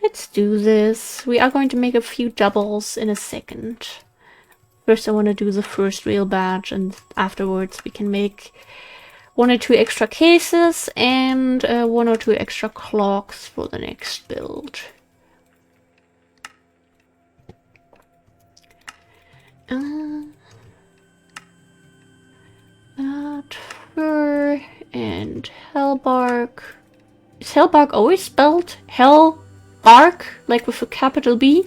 let's do this. We are going to make a few doubles in a second. First I want to do the first real batch, and afterwards we can make 1 or 2 extra cases and 1 or 2 extra clocks for the next build. That fur and hellbark. Is hellbark always spelled hellbark, like with a capital B?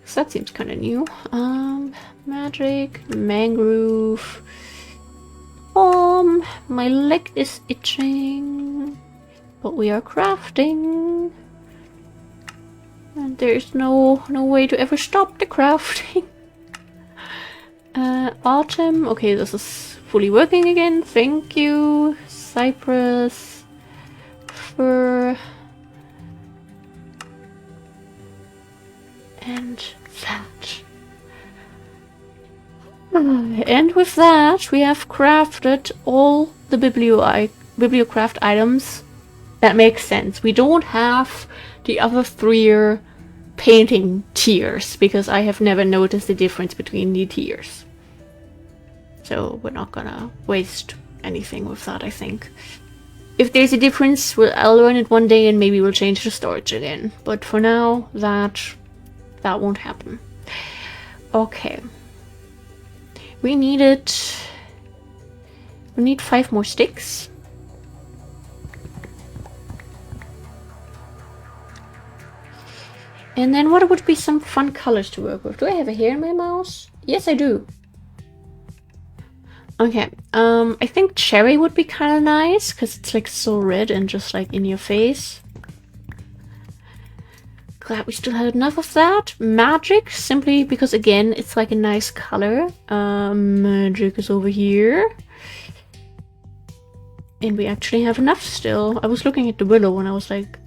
So that seems kind of new. Magic, mangrove. My leg is itching, but we are crafting, and there's no way to ever stop the crafting. Autumn. Okay, this is fully working again. Thank you. Cypress, fur, and that. And with that, we have crafted all the bibliocraft items. That makes sense. We don't have the other 3 painting tiers, because I have never noticed the difference between the tiers. So we're not gonna waste anything with that, I think. If there's a difference, I'll learn it one day and maybe we'll change the storage again. But for now, that won't happen. Okay. We need 5 more sticks. And then what would be some fun colors to work with? Do I have a hair in my mouse? Yes, I do. Okay, I think cherry would be kind of nice, because it's like so red and just like in your face. Glad we still had enough of that. Magic, simply because again, it's like a nice color. Magic is over here. And we actually have enough still. I was looking at the willow and I was like,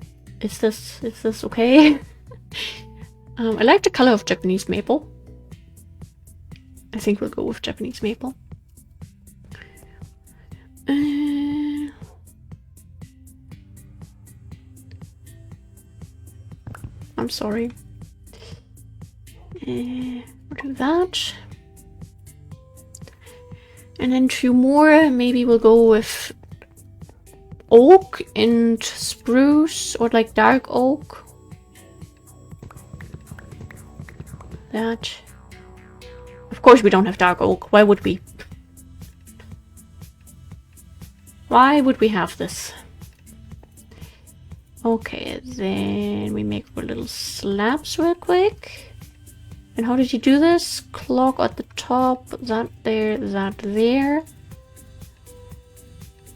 is this okay? I like the color of Japanese maple. I think we'll go with Japanese maple. I'm sorry. We'll do that. And then 2 more. Maybe we'll go with oak and spruce, or like dark oak. That. Of course we don't have dark oak. Why would we? Why would we have this? Okay, then we make our little slabs real quick. And how did you do this? Clock at the top, that there, that there.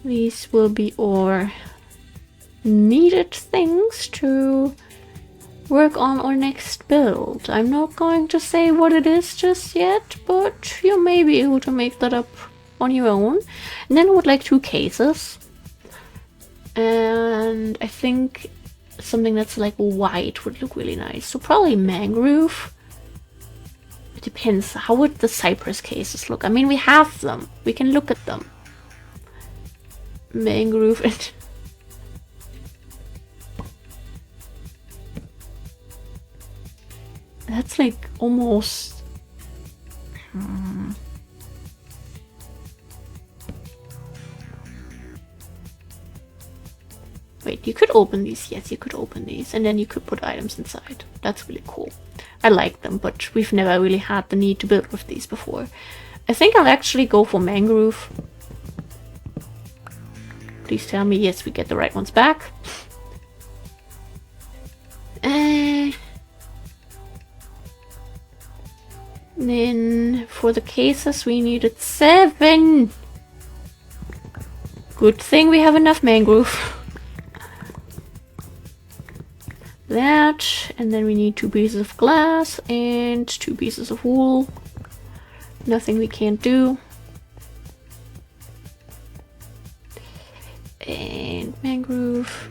These will be our needed things to work on our next build. I'm not going to say what it is just yet, but you may be able to make that up on your own. And then I would like 2 cases. And I think something that's like white would look really nice. So probably mangrove. It depends. How would the cypress cases look? I mean, we have them. We can look at them. Mangrove and... That's like almost... Wait, you could open these. Yes, you could open these. And then you could put items inside. That's really cool. I like them, but we've never really had the need to build with these before. I think I'll actually go for mangrove. Please tell me, yes, we get the right ones back. Then for the cases we needed 7. Good thing we have enough mangrove. That, and then we need 2 pieces of glass and 2 pieces of wool. Nothing we can't do. And mangrove.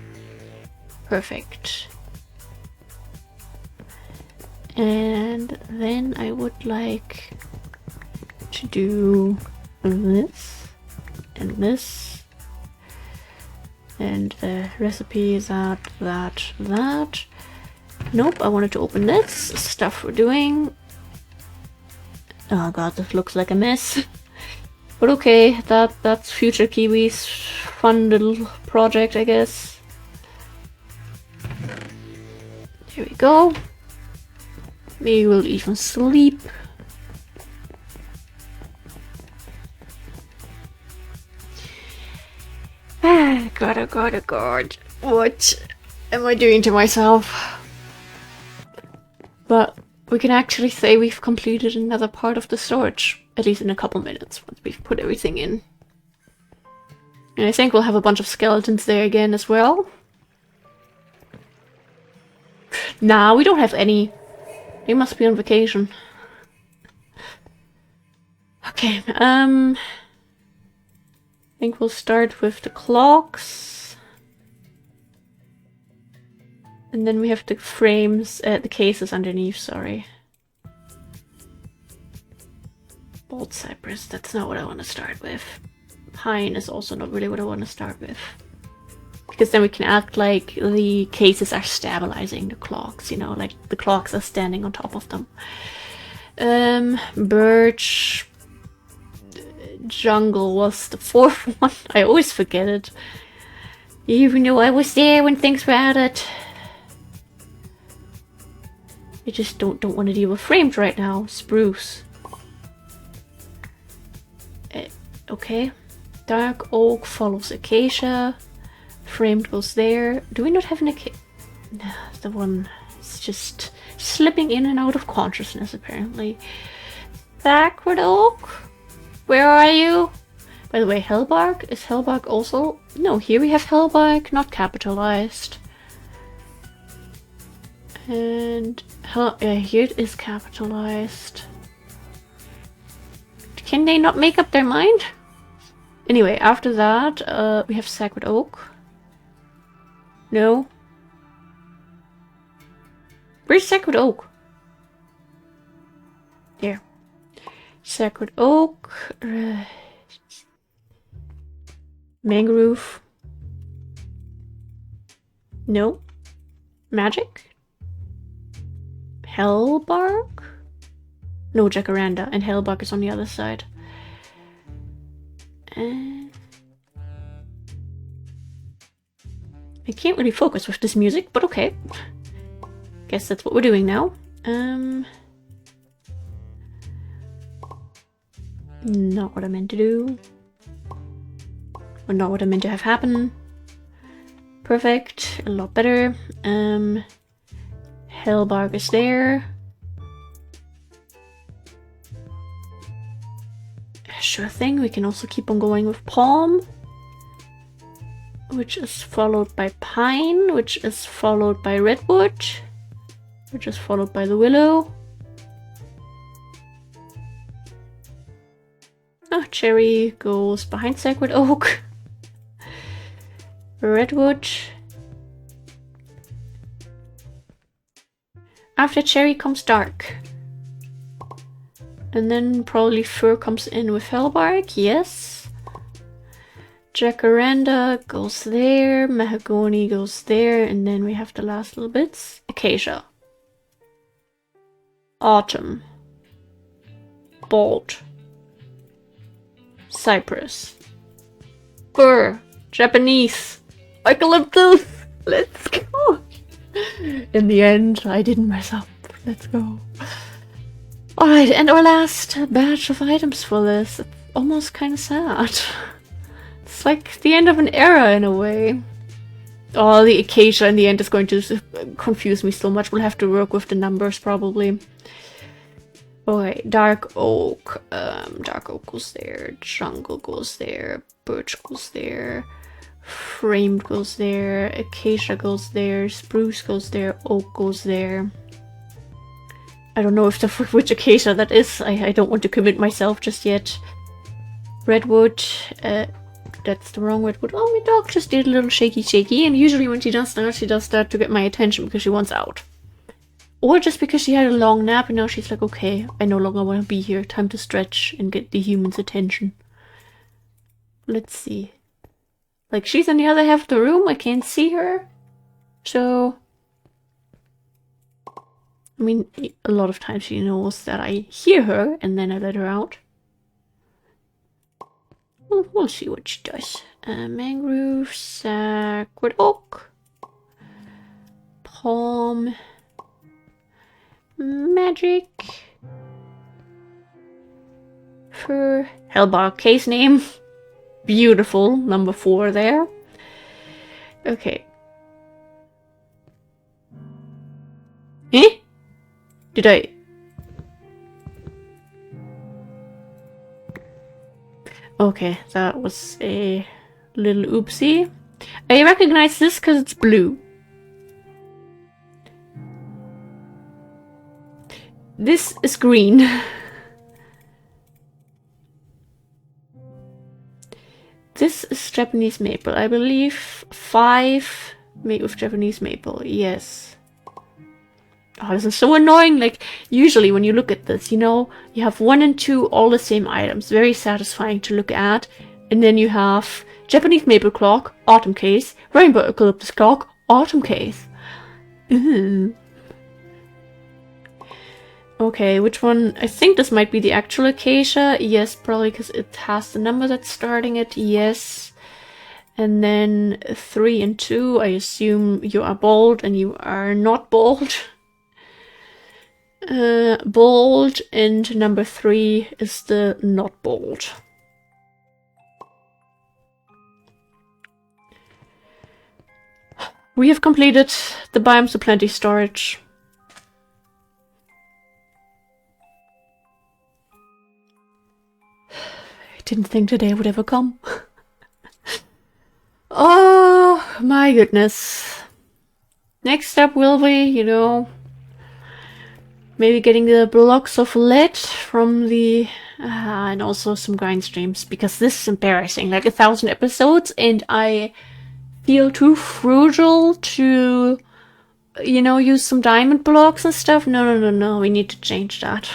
Perfect. And then I would like to do this and this. And the recipe is that. Nope, I wanted to open this. Stuff we're doing. Oh god, this looks like a mess. But okay, that's Future Kiwi's fun little project, I guess. Here we go. Maybe we'll even sleep. God, oh god, oh god. What am I doing to myself? But we can actually say we've completed another part of the storage, at least in a couple minutes, once we've put everything in. And I think we'll have a bunch of skeletons there again as well. Nah, we don't have any. They must be on vacation. Okay, I think we'll start with the clocks. And then we have the frames, the cases underneath, sorry. Bald cypress, that's not what I want to start with. Pine is also not really what I want to start with. Because then we can act like the cases are stabilizing the clocks, you know, like the clocks are standing on top of them. Birch. Jungle was the fourth one. I always forget it. Even though I was there when things were added. I just don't want to deal with frames right now. Spruce. Okay. Dark oak follows acacia. Framed goes there. Do we not have an acacia? No, the one is just slipping in and out of consciousness apparently. Sacred oak? Where are you? By the way, hellbark? Is hellbark also? No, here we have hellbark, not capitalized. And here it is capitalized. Can they not make up their mind? Anyway, after that, we have sacred oak. No. Where's sacred oak? Here. Sacred oak. Mangrove. No. Magic. Hellbark? No, jacaranda. And hellbark is on the other side. And I can't really focus with this music, but okay. Guess that's what we're doing now. Not what I meant to do. Or not what I meant to have happen. Perfect. A lot better. Hellbark is there. Sure thing. We can also keep on going with palm. Which is followed by pine. Which is followed by redwood. Which is followed by the willow. Oh, cherry goes behind sacred oak. Redwood. After cherry comes dark. And then probably fir comes in with hellbark, yes. Jacaranda goes there, mahogany goes there, and then we have the last little bits. Acacia. Autumn. Bald. Cypress. Fir. Japanese. Eucalyptus. Let's go. In the end, I didn't mess up. Let's go. Alright, and our last batch of items for this. It's almost kind of sad. It's like the end of an era in a way. Oh, the acacia in the end is going to confuse me so much. We'll have to work with the numbers probably. Okay, dark oak. Dark oak goes there. Jungle goes there. Birch goes there. Framed goes there. Acacia goes there. Spruce goes there. Oak goes there. I don't know which acacia that is. I don't want to commit myself just yet. Redwood. That's the wrong redwood. Oh, my dog just did a little shaky. And usually when she does that to get my attention because she wants out. Or just because she had a long nap and now she's like, okay, I no longer want to be here. Time to stretch and get the human's attention. Let's see. Like, she's in the other half of the room, I can't see her. So, I mean, a lot of times she knows that I hear her, and then I let her out. We'll see what she does. Mangrove, sacred oak, palm, magic, fir, hellbar, case name. Beautiful, number 4 there. Okay. Eh? Did I? Okay, that was a little oopsie. I recognize this because it's blue. This is green. This is Japanese maple. I believe 5 made with Japanese maple. Yes. Oh, this is so annoying. Like, usually when you look at this, you know, you have 1 and 2 all the same items. Very satisfying to look at. And then you have Japanese maple clock, autumn case, rainbow eucalyptus clock, autumn case. Ew. Okay, which one? I think this might be the actual acacia. Yes, probably because it has the number that's starting it. Yes. And then 3 and 2, I assume you are bald and you are not bald. Bald, and number 3 is the not bald. We have completed the biomes of plenty storage. I didn't think today would ever come. Oh my goodness. Next step will be, you know, maybe getting the blocks of lead from the... and also some grind streams, because this is embarrassing. Like 1,000 episodes and I feel too frugal to, you know, use some diamond blocks and stuff. No, we need to change that.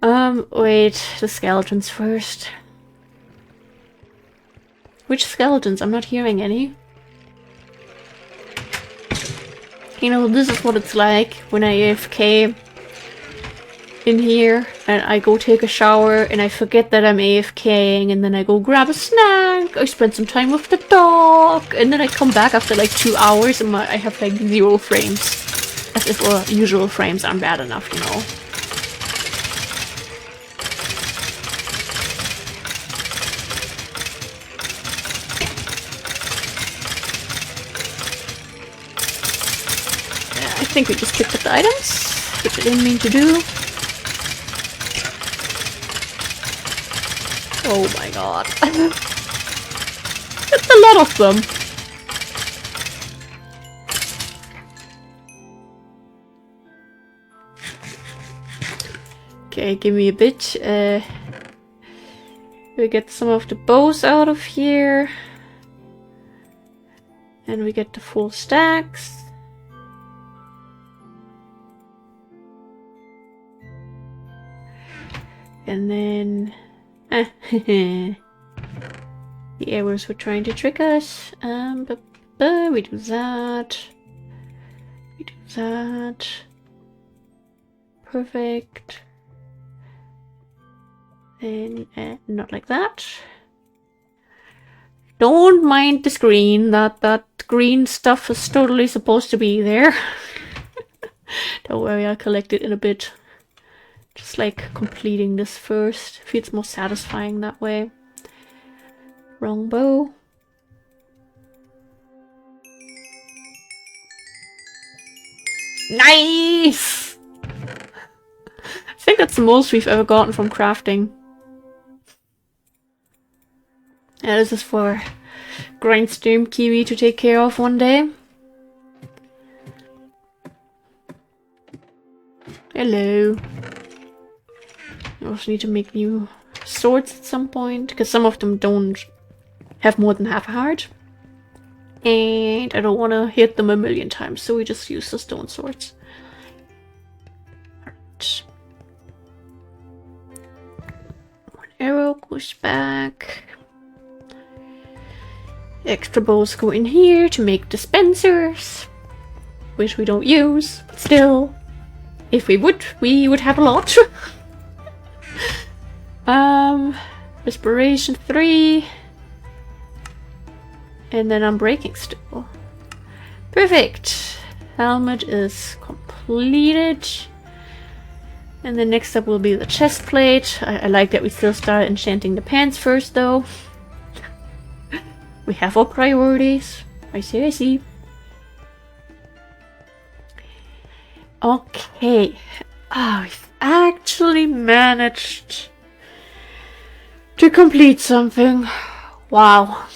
Wait, the skeletons first. Which skeletons? I'm not hearing any. You know, this is what it's like when I AFK in here and I go take a shower and I forget that I'm AFKing, and then I go grab a snack, I spend some time with the dog, and then I come back after like 2 hours and I have like 0 frames. As if usual frames aren't bad enough, you know. I think we just picked up the items, which I didn't mean to do. Oh my god. It's a lot of them. Okay, give me a bit. We get some of the bows out of here. And we get the full stacks. And then... the arrows were trying to trick us. But we do that. We do that. Perfect. Then, not like that. Don't mind the screen. That green stuff is totally supposed to be there. Don't worry, I'll collect it in a bit. Just like completing this first. Feels more satisfying that way. Wrong bow. Nice! I think that's the most we've ever gotten from crafting. Yeah, this is for Grindstream Kiwi to take care of one day. Hello. I also need to make new swords at some point, because some of them don't have more than half a heart. And I don't want to hit them a million times, so we just use the stone swords. Alright. One arrow goes back. Extra bowls go in here to make dispensers, which we don't use, but still, if we would have a lot. Respiration 3. And then I'm breaking still. Perfect. Helmet is completed. And then next up will be the chest plate. I like that we still start enchanting the pants first though. We have our priorities. I see. Okay. We've actually managed to complete something. Wow.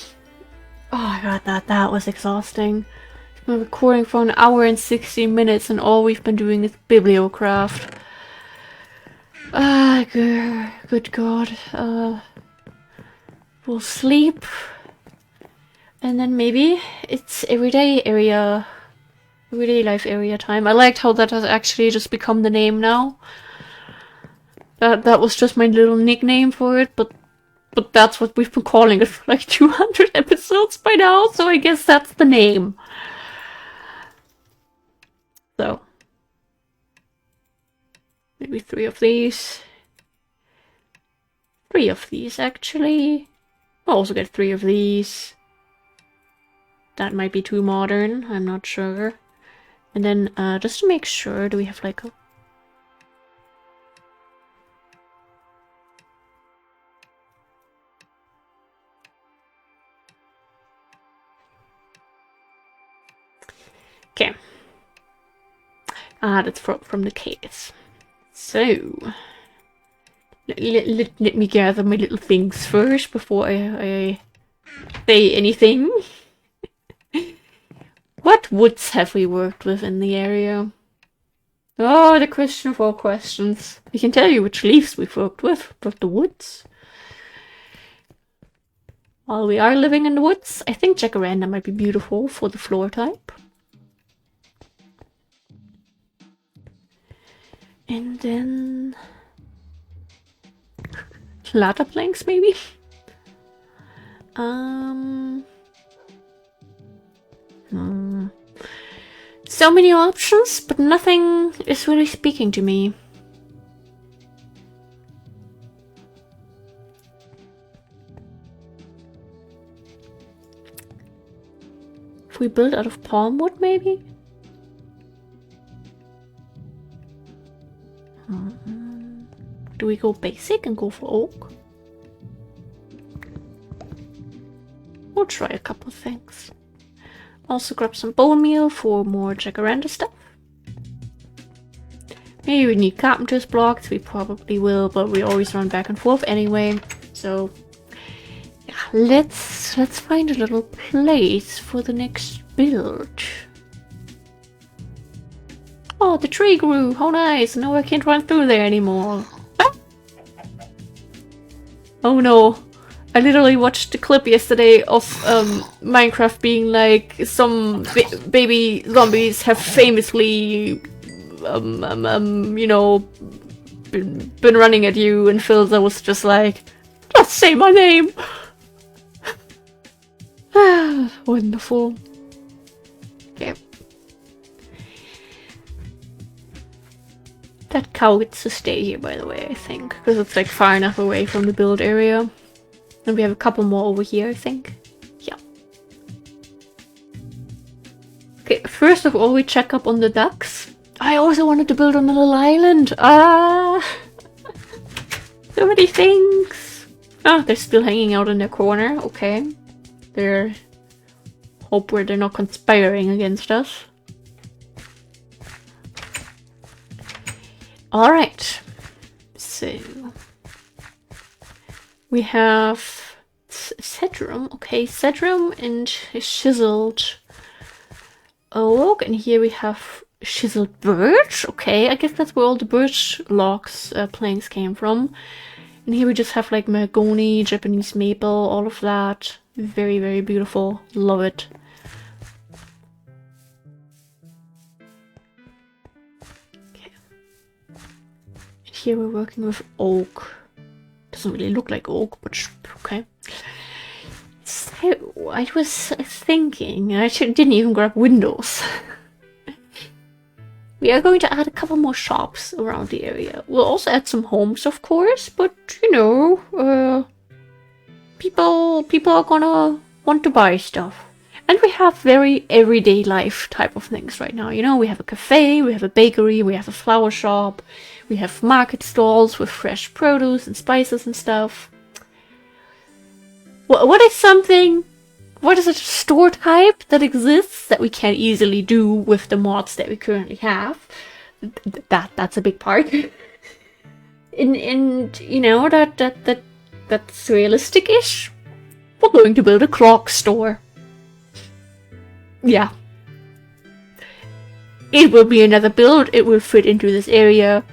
Oh my god, that was exhausting. I've been recording for 1 hour and 16 minutes and all we've been doing is bibliocraft. Good god. We'll sleep. And then maybe it's everyday life area time. I liked how that has actually just become the name now. That was just my little nickname for it, but that's what we've been calling it for like 200 episodes by now, so I guess that's the name. So. Maybe 3 of these. 3 of these, actually. I'll also get 3 of these. That might be too modern, I'm not sure. And then, just to make sure, do we have like a... Okay. That's from the case. So... Let me gather my little things first before I say anything. What woods have we worked with in the area? Oh, the question of all questions. I can tell you which leaves we've worked with, but the woods. While we are living in the woods, I think jacaranda might be beautiful for the floor type. And then... ladder planks, maybe? So many options, but nothing is really speaking to me. If we build out of palm wood, maybe? Do we go basic and go for oak? We'll try a couple of things. Also grab some bone meal for more jacaranda stuff. Maybe we need carpenter's blocks, we probably will, but we always run back and forth anyway. So yeah, let's find a little place for the next build. Oh, the tree grew, how nice! Now I can't run through there anymore. Ah! Oh no. I literally watched the clip yesterday of Minecraft being like, some baby zombies have famously, you know, been running at you, and Philza was just like, just say my name! Wonderful. Okay. That cow gets to stay here, by the way, I think, because it's like far enough away from the build area. And we have a couple more over here, I think. Yeah. Okay, first of all, we check up on the ducks. I also wanted to build on a little island. So many things. They're still hanging out in their corner. Okay. They're... hope they're not conspiring against us. Alright. So... we have cedrum, okay, cedrum and chiseled oak, and here we have chiseled birch, okay, I guess that's where all the birch logs planks came from. And here we just have like mahogany, Japanese maple, all of that. Very, very beautiful, love it. Okay. And here we're working with oak. Doesn't really look like oak, but okay. I was thinking, I didn't even grab windows. We are going to add a couple more shops around the area. We'll also add some homes, of course, but you know, people are gonna want to buy stuff. And we have very everyday life type of things right now. You know, we have a cafe, we have a bakery, we have a flower shop, we have market stalls with fresh produce and spices and stuff. What is a store type that exists that we can easily do with the mods that we currently have? That's a big part. and you know, that's realistic-ish. We're going to build a clock store. Yeah. It will be another build. It will fit into this area.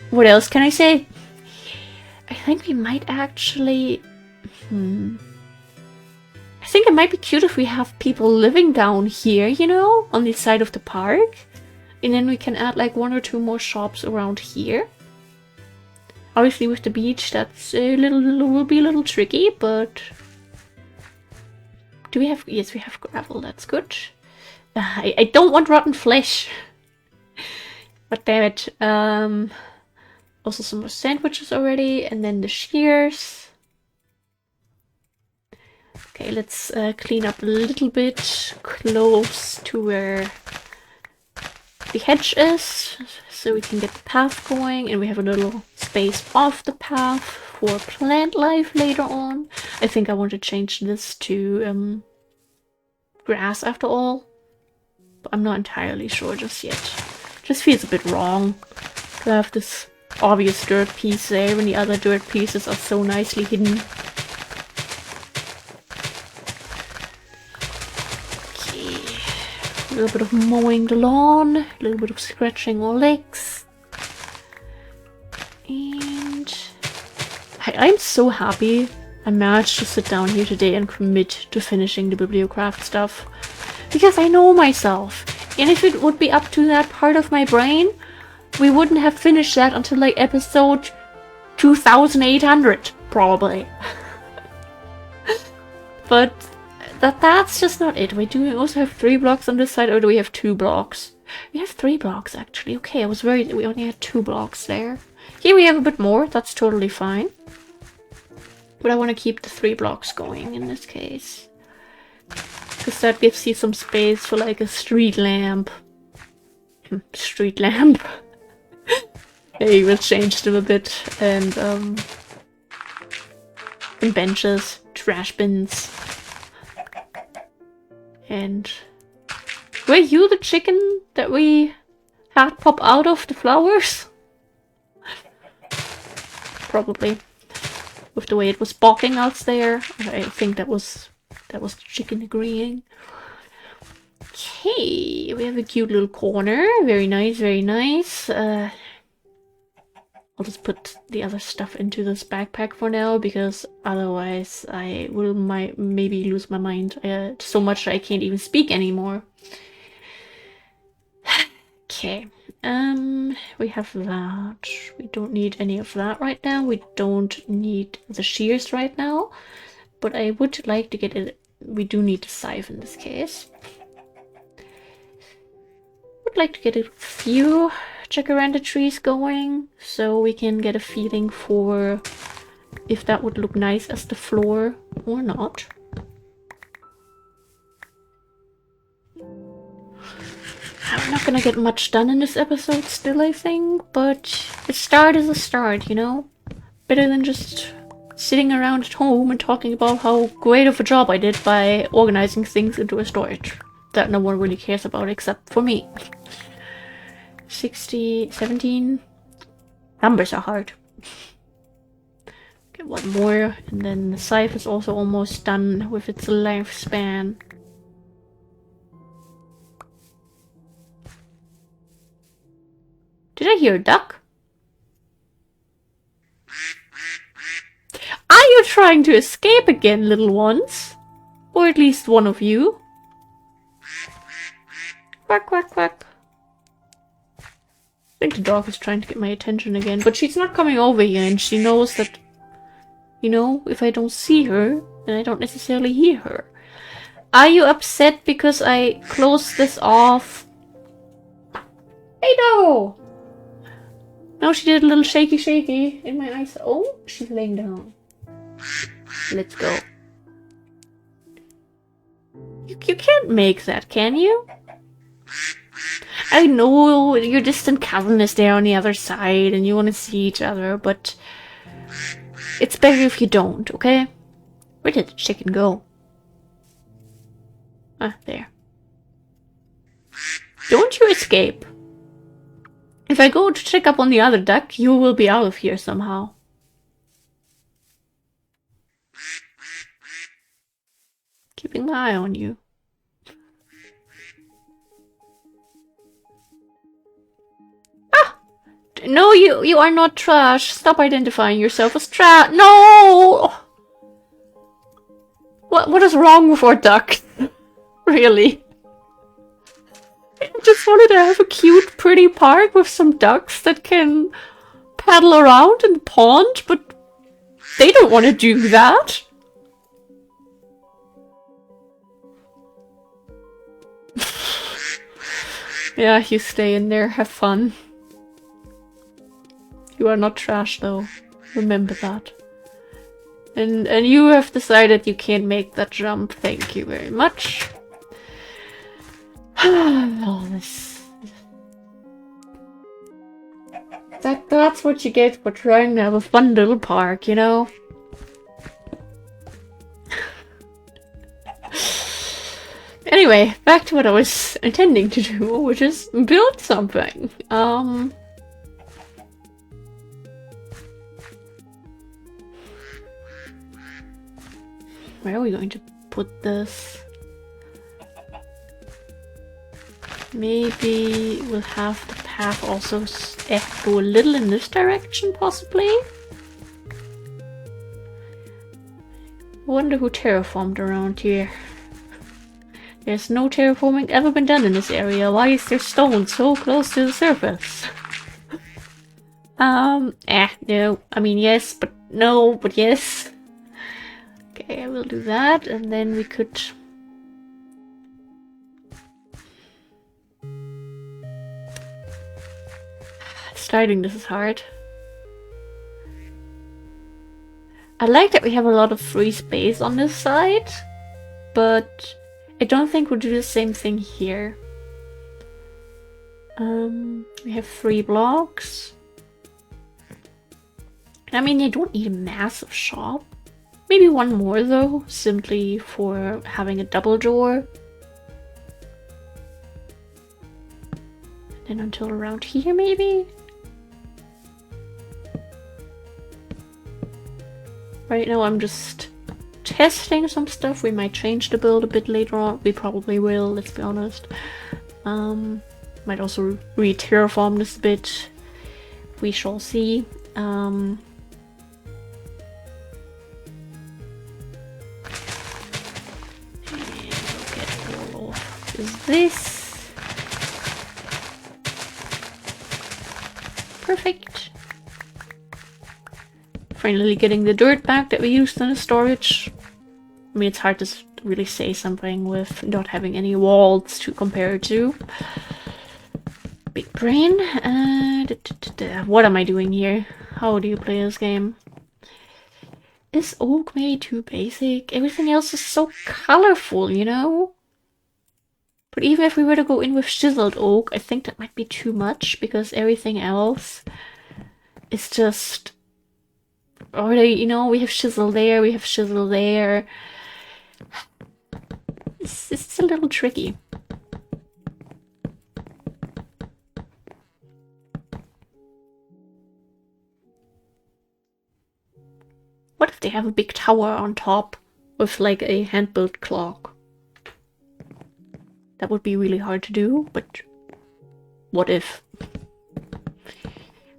What else can I say? I think we might actually... I think it might be cute if we have people living down here, you know, on the side of the park. And then we can add like 1 or 2 more shops around here. Obviously with the beach, that's will be a little tricky, but... Do we have... Yes, we have gravel, that's good. I don't want rotten flesh. But damn it. Also some more sandwiches already, and then the shears. Okay, let's clean up a little bit close to where the hedge is, so we can get the path going, and we have a little space off the path for plant life later on. I think I want to change this to grass after all, but I'm not entirely sure just yet. Just feels a bit wrong to have this obvious dirt piece there when the other dirt pieces are so nicely hidden. A little bit of mowing the lawn, a little bit of scratching our legs. And I'm so happy I managed to sit down here today and commit to finishing the Bibliocraft stuff. Because I know myself. And if it would be up to that part of my brain, we wouldn't have finished that until like episode 2800, probably. But that's just not it. Do we also have 3 blocks on this side, or do we have 2 blocks? We have 3 blocks, actually. Okay, I was worried that we only had 2 blocks there. Here we have a bit more. That's totally fine. But I want to keep the 3 blocks going in this case. Because that gives you some space for like a street lamp. Street lamp. Maybe we'll change them a bit. And benches, trash bins. And were you the chicken that we had pop out of the flowers? Probably. With the way it was balking out there. I think that was the chicken agreeing. Okay, we have a cute little corner. Very nice, very nice. I'll just put the other stuff into this backpack for now, because otherwise I will maybe lose my mind so much that I can't even speak anymore. Okay, we have that. We don't need any of that right now. We don't need the shears right now, but I would like to get it. We do need a scythe in this case. Would like to get a few jacaranda trees going, so we can get a feeling for if that would look nice as the floor or not. I'm not gonna get much done in this episode still, I think, but a start is a start, you know? Better than just sitting around at home and talking about how great of a job I did by organizing things into a storage that no one really cares about except for me. 60, 17. Numbers are hard. Get 1 more, and then the scythe is also almost done with its lifespan. Did I hear a duck? Are you trying to escape again, little ones? Or at least one of you? Quack, quack, quack. I think the dog is trying to get my attention again, but she's not coming over here, and she knows that, you know, if I don't see her, and I don't necessarily hear her. Are you upset because I closed this off? Hey, no! No, she did a little shaky in my eyes. Oh, she's laying down. Let's go. You can't make that, can you? I know your distant cousin is there on the other side and you want to see each other, but it's better if you don't, okay? Where did the chicken go? Ah, there. Don't you escape. If I go to check up on the other duck, you will be out of here somehow. Keeping my eye on you. Ah! No, you are not trash. Stop identifying yourself as trash. No! What is wrong with our duck? Really? I just wanted to have a cute, pretty park with some ducks that can paddle around in the pond, but they don't want to do that. Yeah, you stay in there, have fun. You are not trash, though. Remember that. And you have decided you can't make that jump. Thank you very much. That's what you get for trying to have a fun little park, you know? Anyway, back to what I was intending to do, which is build something. Where are we going to put this? Maybe we'll have the path also go a little in this direction, possibly? I wonder who terraformed around here. There's no terraforming ever been done in this area. Why is there stone so close to the surface? No. I mean, yes, but no, but yes. Okay, I will do that, and then we could... Starting this is hard. I like that we have a lot of free space on this side, but I don't think we'll do the same thing here. We have 3 blocks. I mean, you don't need a massive shop. Maybe one more though, simply for having a double door. And then until around here maybe? Right now I'm just testing some stuff. We might change the build a bit later on. We probably will, let's be honest. Might also re-terraform this a bit. We shall see. Is this perfect? Finally getting the dirt back that we used in the storage. I mean, it's hard to really say something with not having any walls to compare to. Big brain. What am I doing here? How do you play this game? Is oak maybe too basic? Everything else is so colorful, you know? But even if we were to go in with chiseled oak, I think that might be too much, because everything else is just... already, you know, we have chisel there, we have chisel there. It's a little tricky. What if they have a big tower on top with like a hand-built clock? That would be really hard to do, but what if?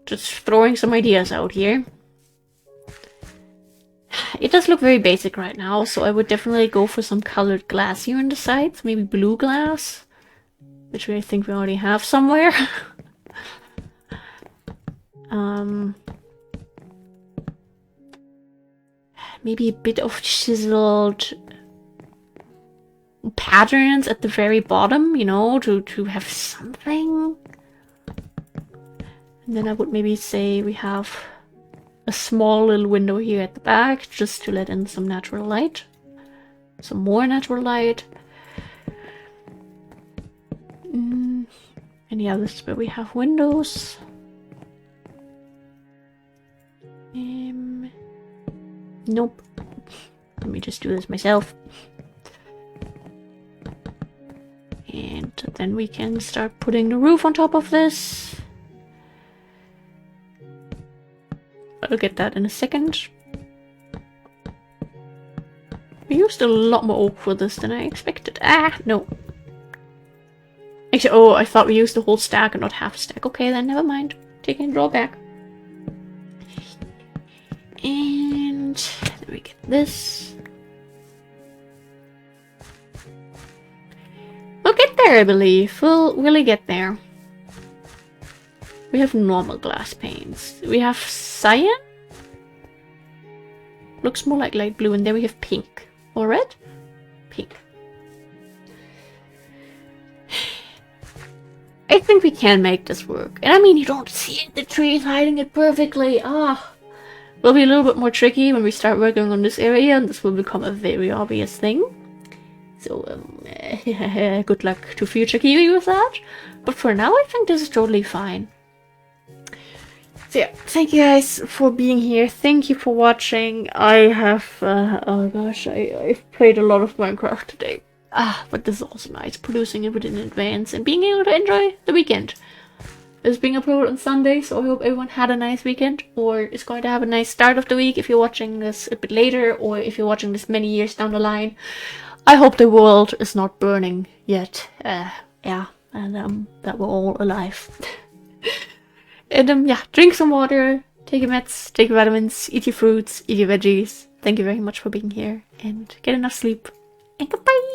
Just throwing some ideas out here. It does look very basic right now, so I would definitely go for some colored glass here on the sides. Maybe blue glass, which I think we already have somewhere. maybe a bit of chiseled patterns at the very bottom, you know, to have something. And then I would maybe say we have a small little window here at the back just to let in some natural light. Some more natural light. And yeah, this is where we have windows. Nope. Let me just do this myself. And then we can start putting the roof on top of this. I'll get that in a second. We used a lot more oak for this than I expected. Ah, no. Actually, oh, I thought we used the whole stack and not half a stack. Okay, then never mind. Taking a drawback. And then we get this. We'll get there, I believe. We'll really get there. We have normal glass panes. We have cyan. Looks more like light blue, and then we have pink. Or red? Pink. I think we can make this work. And I mean, you don't see it. The tree is hiding it perfectly. Ah. Will be a little bit more tricky when we start working on this area, and this will become a very obvious thing. So, good luck to future Kiwi with that. But for now, I think this is totally fine. So yeah, thank you guys for being here. Thank you for watching. I have, oh gosh, I've played a lot of Minecraft today. But this is also nice, producing it in advance and being able to enjoy the weekend. It's being uploaded on Sunday, so I hope everyone had a nice weekend, or is going to have a nice start of the week if you're watching this a bit later, or if you're watching this many years down the line. I hope the world is not burning yet. Yeah, and that we're all alive. And yeah, drink some water, take your meds, take your vitamins, eat your fruits, eat your veggies. Thank you very much for being here, and get enough sleep. And goodbye!